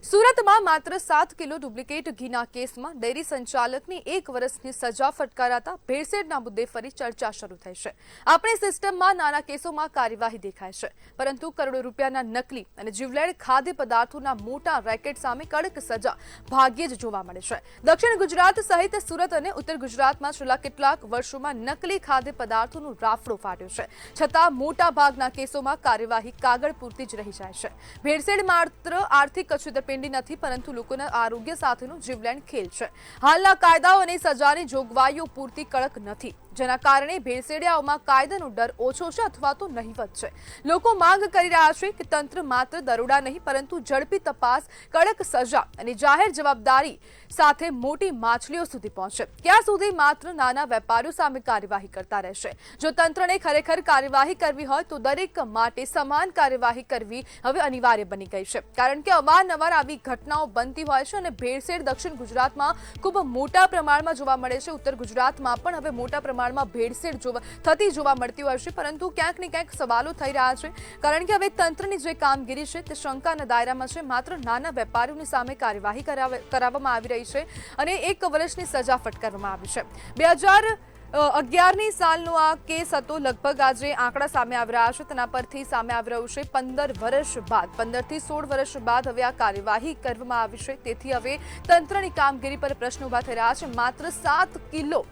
સુરતમાં માત્ર 7 kilo duplicate ઘીના કેસમાં ડેરી સંચાલકની 1 વર્ષની સજા ફટકારાતા ભેળસેળના મુદ્દે ફરી ચર્ચા શરૂ થઈ છે। આપણી સિસ્ટમમાં નાના કેસોમાં કાર્યવાહી દેખાય છે, પરંતુ કરોડો રૂપિયાના નકલી અને જીવલેણ ખાદ્ય પદાર્થોના મોટા રેકેટ સામે કડક સજા ભાગ્યે જ જોવા મળે છે। દક્ષિણ ગુજરાત સહિત સુરત અને ઉત્તર ગુજરાતમાં છેલ્લા કેટલાક વર્ષોમાં નકલી ખાદ્ય પદાર્થોનો રાફડો ફાટ્યો છે, છતાં મોટા ભાગના કેસોમાં કાર્યવાહી કાગળ પૂરતી જ રહી જાય છે। ભેળસેળ માત્ર આર્થિક છેતરપિંડી નથી, પરંતુ લોકોના આરોગ્ય સાથેનો જીવલેણ ખેલ છે। હાલના કાયદાઓ અને સજાની જોગવાઈઓ પૂરતી કડક નથી, જેના કારણે ભેળસેળિયાઓમાં કાયદાનો ડર ઓછો છે અથવા તો નહિવત છે। લોકો માંગ કરી રહ્યા છે કે તંત્ર માત્ર દરોડા નહીં, પરંતુ ઝડપી તપાસ, કડક સજા અને જાહેર જવાબદારી સાથે મોટી માછલીઓ સુધી પહોંચે। ક્યાં સુધી માત્ર નાના વેપારીઓ સામે કાર્યવાહી કરતા રહેશે? જો તંત્રને ખરેખર કાર્યવાહી કરવી હોય તો દરેક માટે સમાન કાર્યવાહી કરવી હવે અનિવાર્ય બની ગઈ છે, કારણ કે અવારનવાર આવી ઘટનાઓ બનતી હોય છે અને ભેળસેળ દક્ષિણ ગુજરાતમાં ખૂબ મોટા પ્રમાણમાં જોવા મળે છે। ઉત્તર ગુજરાતમાં પણ હવે મોટા પ્રમાણમાં ભેળસેળ થતી જોવા મળતી હોય છે, પરંતુ ક્યાંક ને ક્યાંક સવાલો થઈ રહ્યા છે, કારણ કે હવે તંત્રની જે કામગીરી છે તે શંકાના દાયરામાં છે। માત્ર નાના વેપારીઓની સામે કાર્યવાહી કરાવવામાં આવી રહી છે અને 1 વર્ષની સજા ફટકારવામાં આવી છે। 2011ની સાલનો આ કેસ હતો। લગભગ આજે આંકડા સામે આવી રહ્યા છે, તેના પરથી સામે આવી રહ્યું છે 15 વર્ષ બાદ, 15 થી 16 વર્ષ બાદ હવે આ કાર્યવાહી કરવામાં આવી છે। તેથી હવે તંત્રની કામગીરી પર પ્રશ્ન ઉભા થઈ રહ્યા છે। માત્ર 7 કિલો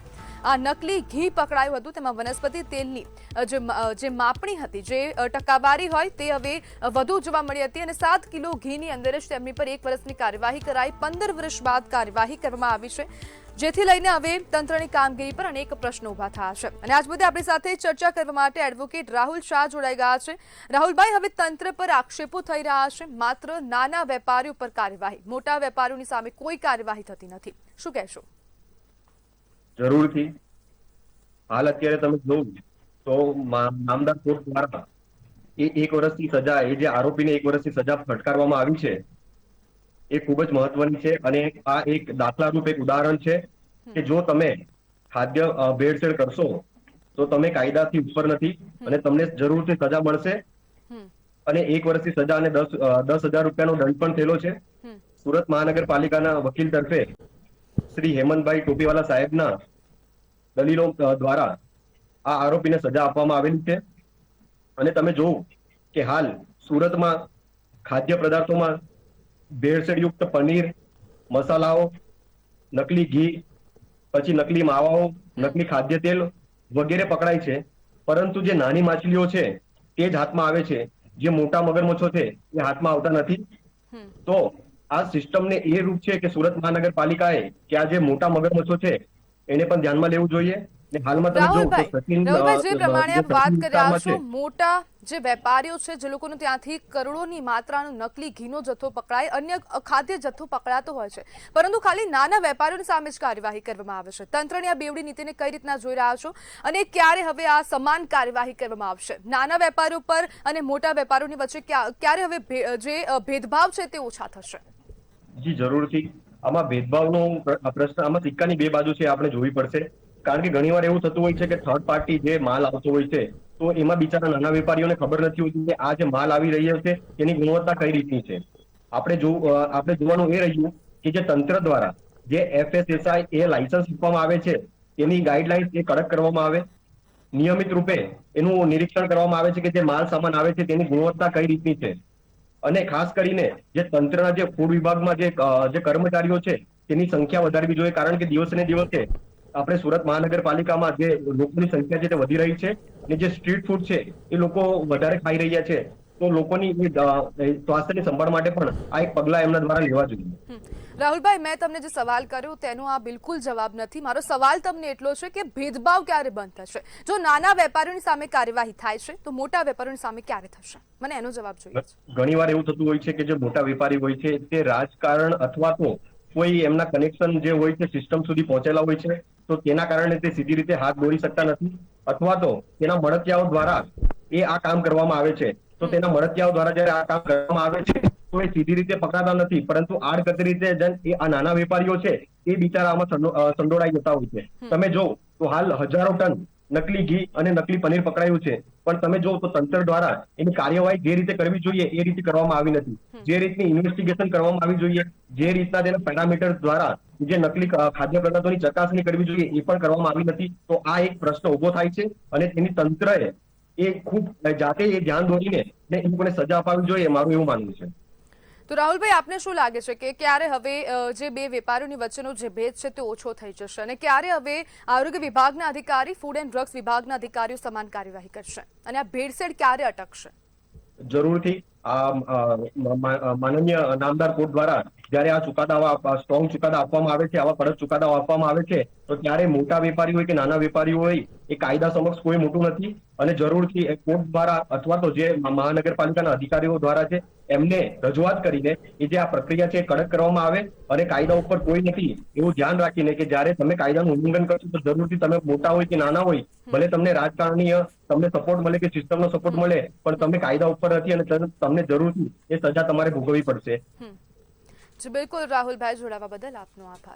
આ નકલી ઘી પકડાયું હતું, તેમાં વનસ્પતિ તેલની જે માપણી હતી, જે ટકાવારી હોય તે હવે વધુ જોવા મળી હતી અને 7 કિલો ઘીની અંદર જ તેમની પર 1 વર્ષની કાર્યવાહી કરાઈ। 15 વર્ષ બાદ કાર્યવાહી કરવામાં આવી છે, જેથી લઈને હવે તંત્રની કામગીરી પર અનેક પ્રશ્નો ઉભા થયા છે અને આજ મુદ્દે આપણી સાથે ચર્ચા કરવા માટે એડવોકેટ રાહુલ શાહ જોડાઈ ગયા છે। રાહુલભાઈ, હવે તંત્ર પર આક્ષેપો થઈ રહ્યા છે, માત્ર નાના વેપારીઓ પર કાર્યવાહી, મોટા વેપારીઓની સામે કોઈ કાર્યવાહી થતી નથી, શું કહેશો? જરૂરથી હાલ અત્યારે તમે જોઉં તો નામદાર કોર્ટ દ્વારા એ 1 વર્ષની સજા, એ જે આરોપીને 1 વર્ષની સજા ફટકારવામાં આવી છે એ ખૂબ જ મહત્વની છે અને આ એક દાખલારૂપ એક ઉદાહરણ છે કે જો તમે ખાદ્ય ભેળસેળ કરશો તો તમે કાયદાથી ઉપર નથી અને તમને જરૂરથી સજા મળશે અને 1 વર્ષની સજા અને 10,000 રૂપિયાનો દંડ પણ થયેલો છે। સુરત મહાનગરપાલિકાના વકીલ તરફે શ્રી હેમંતભાઈ ટોપીવાલા સાહેબના દલીલો દ્વારા આ આરોપીને સજા આપવામાં આવેલી છે અને તમે જોવું કે હાલ સુરતમાં ખાદ્ય પદાર્થોમાં ભેળસેળયુક્ત પનીર, મસાલાઓ, નકલી ઘી, પછી નકલી માવાઓ, નકલી ખાદ્ય તેલ વગેરે પકડાય છે, પરંતુ જે નાની માછલીઓ છે તે જ હાથમાં આવે છે, જે મોટા મગરમચ્છો છે એ હાથમાં આવતા નથી। તો આ સિસ્ટમને એ રૂપ છે કે સુરત મહાનગરપાલિકાએ કે આ જે મોટા મગરમચ્છો છે એને પણ ધ્યાનમાં લેવું જોઈએ। રાહુલભાઈ, જે પ્રમાણે આપ વાત કરી રહ્યા છો, મોટા જે વેપારીઓ છે, જે લોકોને ત્યાંથી કરોડોની માત્રાનો નકલી ઘીનો જથ્થો પકડાય, અન્ય ખાદ્ય જથ્થો પકડાતો હોય છે, પરંતુ ખાલી નાના વેપારીઓની સામે જ કાર્યવાહી કરવામાં આવે છે। તંત્રની આ બેવડી નીતિને કઈ રીતના જોઈ રહ્યા છો અને ક્યારે હવે આ સમાન કાર્યવાહી કરવામાં આવશે? નાના વેપારીઓ પર અને મોટા વેપારીઓની વચ્ચે ક્યારે હવે જે ભેદભાવ છે તે ઓછા થશે? જી જરૂરથી આમાં ભેદભાવનો પ્રશ્ન, આમાં સિક્કાની બે બાજુ છે, આપણે જોવી પડશે, કારણ કે ઘણીવાર એવું થતું હોય છે કે થર્ડ પાર્ટી જે માલ આવતો હોય છે તો એમાં બિચારા નાના વેપારીઓને ખબર નથી હોતી કે આ જે માલ આવી રહ્યો છે તેની ગુણવત્તા કઈ રીતની છે। આપણે જોવાનું એ રહ્યું કે જે તંત્ર દ્વારા જે FSSAI એ લાયસન્સ આપવામાં આવે છે તેની ગાઈડલાઇન્સ એ કડક કરવામાં આવે, નિયમિત રૂપે એનું નિરીક્ષણ કરવામાં આવે છે કે જે માલ સામાન આવે છે તેની ગુણવત્તા કઈ રીતની છે અને ખાસ કરીને જે તંત્રના જે ફૂડ વિભાગમાં જે કર્મચારીઓ છે તેની સંખ્યા વધારવી જોઈએ, કારણ કે દિવસે ને દિવસે આપણે સુરત મહાનગરપાલિકામાં જે લોકોની સંખ્યા છે તે વધી રહી છે અને જે સ્ટ્રીટ ફૂડ છે એ લોકો વધારે ખાઈ રહ્યા છે, તો લોકોની સ્વાસ્થ્યની સંભાળ માટે પણ આ એક પગલાં એમના દ્વારા લેવા જોઈએ। રાહુલભાઈ, મેં તમને જે સવાલ કર્યો તેનો આ બિલકુલ જવાબ નથી। મારો સવાલ તમને એટલો છે કે ભેદભાવ ક્યારે બંધ થશે? જો નાના વેપારીઓની સામે કાર્યવાહી થાય છે તો મોટા વેપારીઓની સામે ક્યારે થશે? મને એનો જવાબ જોઈએ। ઘણીવાર એવું થતું હોય છે કે જે મોટા વેપારી હોય છે તે રાજકારણ અથવા તો કોઈ એમના કનેક્શન જે હોય છે સિસ્ટમ સુધી પહોંચેલા હોય છે, તો તેના કારણે તે સીધી રીતે હાથ દોરી શકતા નથી, અથવા તો તેના મળતિયાઓ દ્વારા એ આ કામ કરવામાં આવે છે, તો તેના મળતિયાઓ દ્વારા જયારે આ કામ કરવામાં આવે છે તો એ સીધી રીતે પકડાતા નથી, પરંતુ આડકતરી રીતે એ આ નાના વેપારીઓ છે એ બિચારા આમાં સંડોળાઈ જતા હોય છે। તમે જો તો હાલ હજારો ટન નકલી ઘી અને નકલી પનીર પકડાયું છે, પણ તમે જો તો તંત્ર દ્વારા એની કાર્યવાહી જે રીતે કરવી જોઈએ એ રીતે કરવામાં આવી નથી. જે રીતની ઇન્વેસ્ટિગેશન કરવામાં આવી જોઈએ, જે રીતના તેના પેરામીટર દ્વારા જે નકલી ખાદ્ય પદાર્થોની ચકાસણી કરવી જોઈએ એ પણ કરવામાં આવી નથી. તો આ એક પ્રશ્ન ઉભો થાય છે અને તેની તંત્રએ એ ખૂબ જાતે એ ધ્યાન દોરીને એ લોકોને સજા અપાવવી જોઈએ, મારું એવું માનવું છે. તો રાહુલભાઈ, આપને શું લાગે છે કે ક્યારે હવે જે બે વેપારીઓની વચ્ચેનો જે ભેદ છે તે ઓછો થઈ જશે અને ક્યારે હવે આરોગ્ય વિભાગના અધિકારી, ફૂડ એન્ડ ડ્રગ્સ વિભાગના અધિકારીઓ સમાન કાર્યવાહી કરશે અને આ ભેળસેળ ક્યારે અટકશે? જરૂરથી માનનીય નામદાર કોર્ટ દ્વારા જયારે આ ચુકાદા, સ્ટ્રોંગ ચુકાદા આપવામાં આવે છે, આવા કડક ચુકાદાઓ આપવામાં આવે છે, તો ત્યારે મોટા વેપારી હોય કે નાના વેપારી હોય એ કાયદા સમક્ષ કોઈ મોટું નથી. અને જરૂરથી કોર્ટ દ્વારા અથવા તો જે મહાનગરપાલિકાના અધિકારીઓ દ્વારા છે એમને રજૂઆત કરીને એ જે આ પ્રક્રિયા છે એ કડક કરવામાં આવે અને કાયદા ઉપર કોઈ નથી એવું ધ્યાન રાખીને કે જ્યારે તમે કાયદાનું ઉલ્લંઘન કરશો તો જરૂરથી તમે મોટા હોય કે નાના હોય, ભલે તમને રાજકારણીય તમને સપોર્ટ મળે કે સિસ્ટમનો સપોર્ટ મળે, પણ તમે કાયદા ઉપર નથી અને તમને જરૂરથી એ સજા તમારે ભોગવવી પડશે. જી બિલકુલ રાહુલભાઈ, જોડાવા બદલ આપનો આભાર.